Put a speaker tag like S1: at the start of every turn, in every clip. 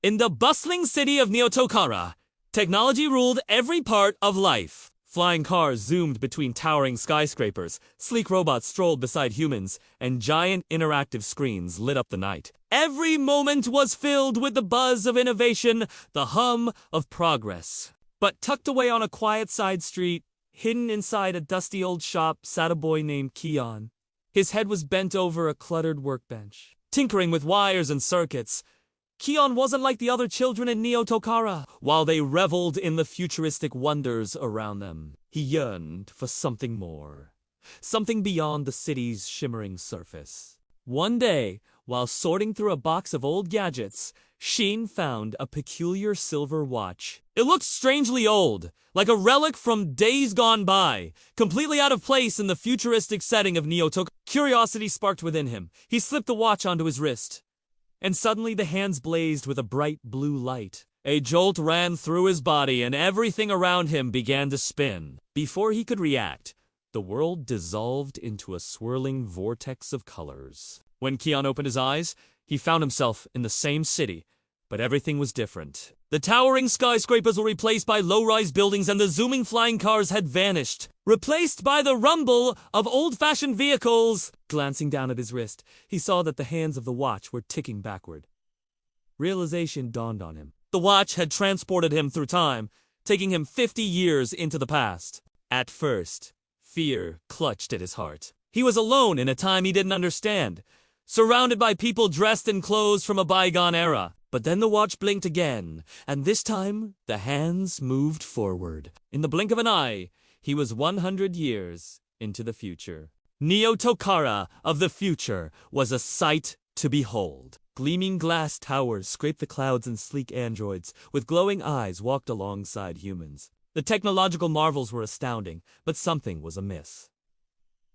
S1: In the bustling city of Neotokara, technology ruled every part of life. Flying cars zoomed between towering skyscrapers, sleek robots strolled beside humans, and giant interactive screens lit up the night. Every moment was filled with the buzz of innovation, the hum of progress. But tucked away on a quiet side street, hidden inside a dusty old shop, sat a boy named Kian. His head was bent over a cluttered workbench, tinkering with wires and circuits. Kian wasn't like the other children in Neotokara. While they reveled in the futuristic wonders around them, he yearned for something more, something beyond the city's shimmering surface. One day, while sorting through a box of old gadgets, Sheen found a peculiar silver watch. It looked strangely old, like a relic from days gone by, completely out of place in the futuristic setting of Neotokara. Curiosity sparked within him. He slipped the watch onto his wrist, and suddenly the hands blazed with a bright blue light. A jolt ran through his body and everything around him began to spin. Before he could react, the world dissolved into a swirling vortex of colors. When Kian opened his eyes, he found himself in the same city, but everything was different. The towering skyscrapers were replaced by low-rise buildings and the zooming flying cars had vanished, replaced by the rumble of old-fashioned vehicles. Glancing down at his wrist, he saw that the hands of the watch were ticking backward. Realization dawned on him. The watch had transported him through time, taking him 50 years into the past. At first, fear clutched at his heart. He was alone in a time he didn't understand, surrounded by people dressed in clothes from a bygone era. But then the watch blinked again, and this time the hands moved forward. In the blink of an eye, he was 100 years into the future. Neotokara of the future was a sight to behold. Gleaming glass towers scraped the clouds and sleek androids with glowing eyes walked alongside humans. The technological marvels were astounding, but something was amiss.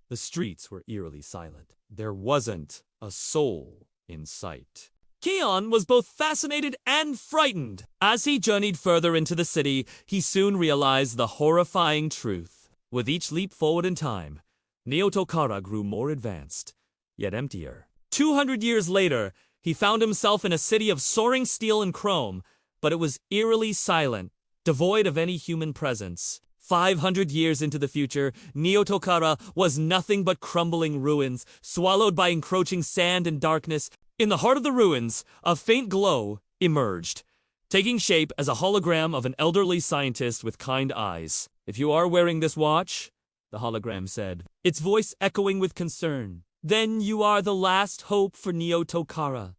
S1: The streets were eerily silent. There wasn't a soul in sight. Kian was both fascinated and frightened. As he journeyed further into the city, he soon realized the horrifying truth. With each leap forward in time, Neotokara grew more advanced, yet emptier. 200 years later, he found himself in a city of soaring steel and chrome, but it was eerily silent, devoid of any human presence. 500 years into the future, Neotokara was nothing but crumbling ruins, swallowed by encroaching sand and darkness. In the heart of the ruins, a faint glow emerged, taking shape as a hologram of an elderly scientist with kind eyes. "If you are wearing this watch," the hologram said, its voice echoing with concern, "then you are the last hope for Neotokara.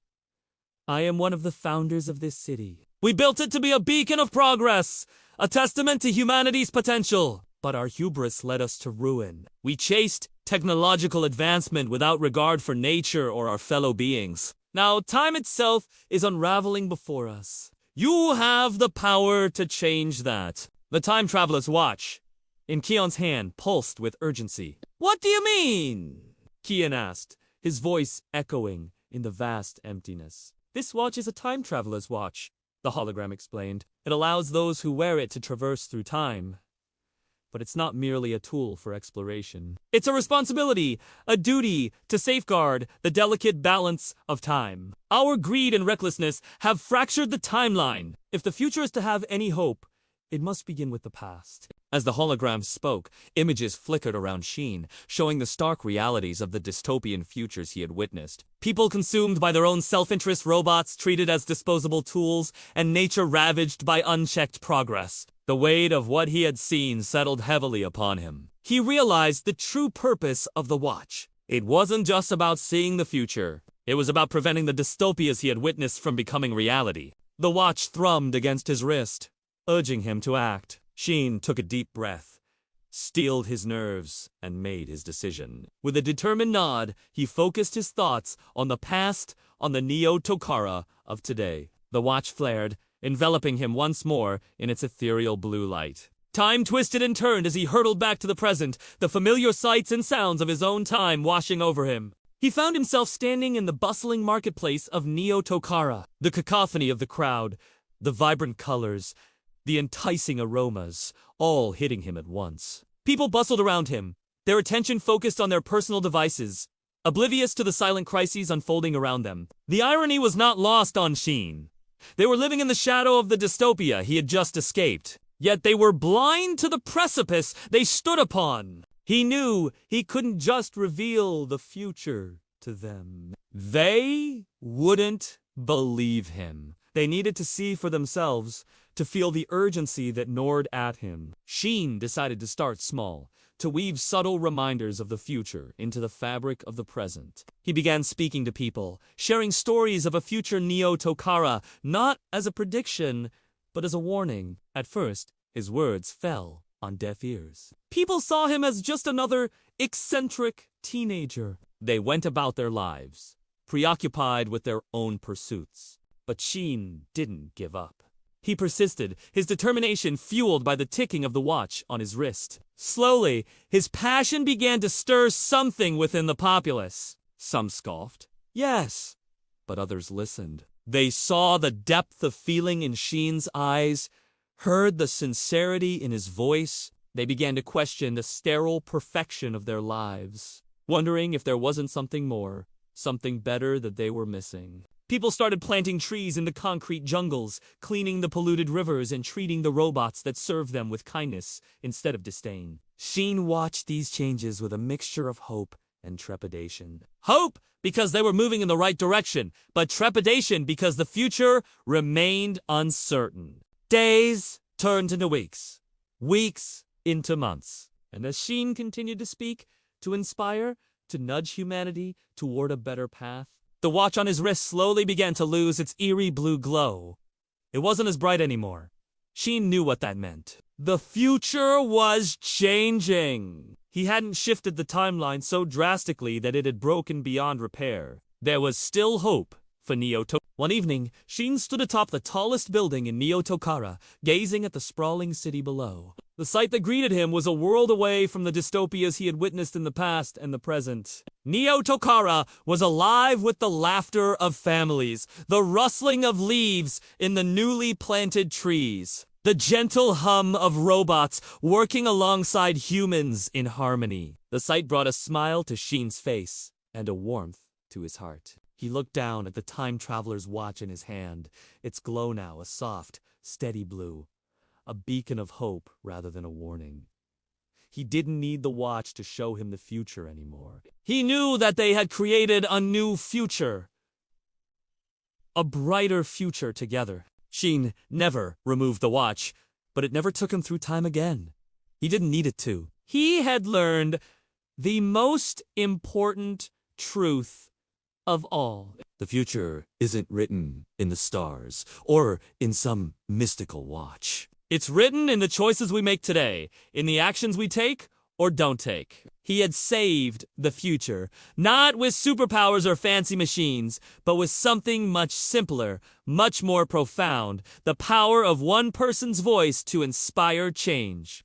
S1: I am one of the founders of this city. We built it to be a beacon of progress, a testament to humanity's potential. But our hubris led us to ruin. We chased technological advancement without regard for nature or our fellow beings. Now time itself is unraveling before us. You have the power to change that." The time traveler's watch, in Kian's hand, pulsed with urgency. "What do you mean?" Kian asked, his voice echoing in the vast emptiness. "This watch is a time traveler's watch," the hologram explained. "It allows those who wear it to traverse through time. But it's not merely a tool for exploration. It's a responsibility, a duty to safeguard the delicate balance of time. Our greed and recklessness have fractured the timeline. If the future is to have any hope, it must begin with the past." As the hologram spoke, images flickered around Sheen, showing the stark realities of the dystopian futures he had witnessed. People consumed by their own self-interest, robots treated as disposable tools, and nature ravaged by unchecked progress. The weight of what he had seen settled heavily upon him. He realized the true purpose of the watch. It wasn't just about seeing the future. It was about preventing the dystopias he had witnessed from becoming reality. The watch thrummed against his wrist, urging him to act. Sheen took a deep breath, steeled his nerves, and made his decision. With a determined nod, he focused his thoughts on the past, on the Neotokara of today. The watch flared, enveloping him once more in its ethereal blue light. Time twisted and turned as he hurtled back to the present, the familiar sights and sounds of his own time washing over him. He found himself standing in the bustling marketplace of Neotokara. The cacophony of the crowd, the vibrant colors, the enticing aromas, all hitting him at once. People bustled around him, their attention focused on their personal devices, oblivious to the silent crises unfolding around them. The irony was not lost on Sheen. They were living in the shadow of the dystopia he had just escaped. Yet they were blind to the precipice they stood upon. He knew he couldn't just reveal the future to them. They wouldn't believe him. They needed to see for themselves, to feel the urgency that gnawed at him. Sheen decided to start small, to weave subtle reminders of the future into the fabric of the present. He began speaking to people, sharing stories of a future Neo-Tokara, not as a prediction, but as a warning. At first, his words fell on deaf ears. People saw him as just another eccentric teenager. They went about their lives, preoccupied with their own pursuits. But Sheen didn't give up. He persisted, his determination fueled by the ticking of the watch on his wrist. Slowly, his passion began to stir something within the populace. Some scoffed, yes, but others listened. They saw the depth of feeling in Sheen's eyes, heard the sincerity in his voice. They began to question the sterile perfection of their lives, wondering if there wasn't something more, something better that they were missing. People started planting trees in the concrete jungles, cleaning the polluted rivers and treating the robots that served them with kindness instead of disdain. Sheen watched these changes with a mixture of hope and trepidation. Hope because they were moving in the right direction, but trepidation because the future remained uncertain. Days turned into weeks, weeks into months. And as Sheen continued to speak, to inspire, to nudge humanity toward a better path, the watch on his wrist slowly began to lose its eerie blue glow. It wasn't as bright anymore. Sheen knew what that meant. The future was changing. He hadn't shifted the timeline so drastically that it had broken beyond repair. There was still hope for Neo-Tokara. One evening, Sheen stood atop the tallest building in Neo-Tokara, gazing at the sprawling city below. The sight that greeted him was a world away from the dystopias he had witnessed in the past and the present. Neo-Tokara was alive with the laughter of families, the rustling of leaves in the newly planted trees, the gentle hum of robots working alongside humans in harmony. The sight brought a smile to Sheen's face and a warmth to his heart. He looked down at the time traveler's watch in his hand, its glow now a soft, steady blue, a beacon of hope rather than a warning. He didn't need the watch to show him the future anymore. He knew that they had created a new future, a brighter future together. Sheen never removed the watch, but it never took him through time again. He didn't need it to. He had learned the most important truth of all. The future isn't written in the stars or in some mystical watch. It's written in the choices we make today, in the actions we take or don't take. He had saved the future, not with superpowers or fancy machines, but with something much simpler, much more profound, the power of one person's voice to inspire change.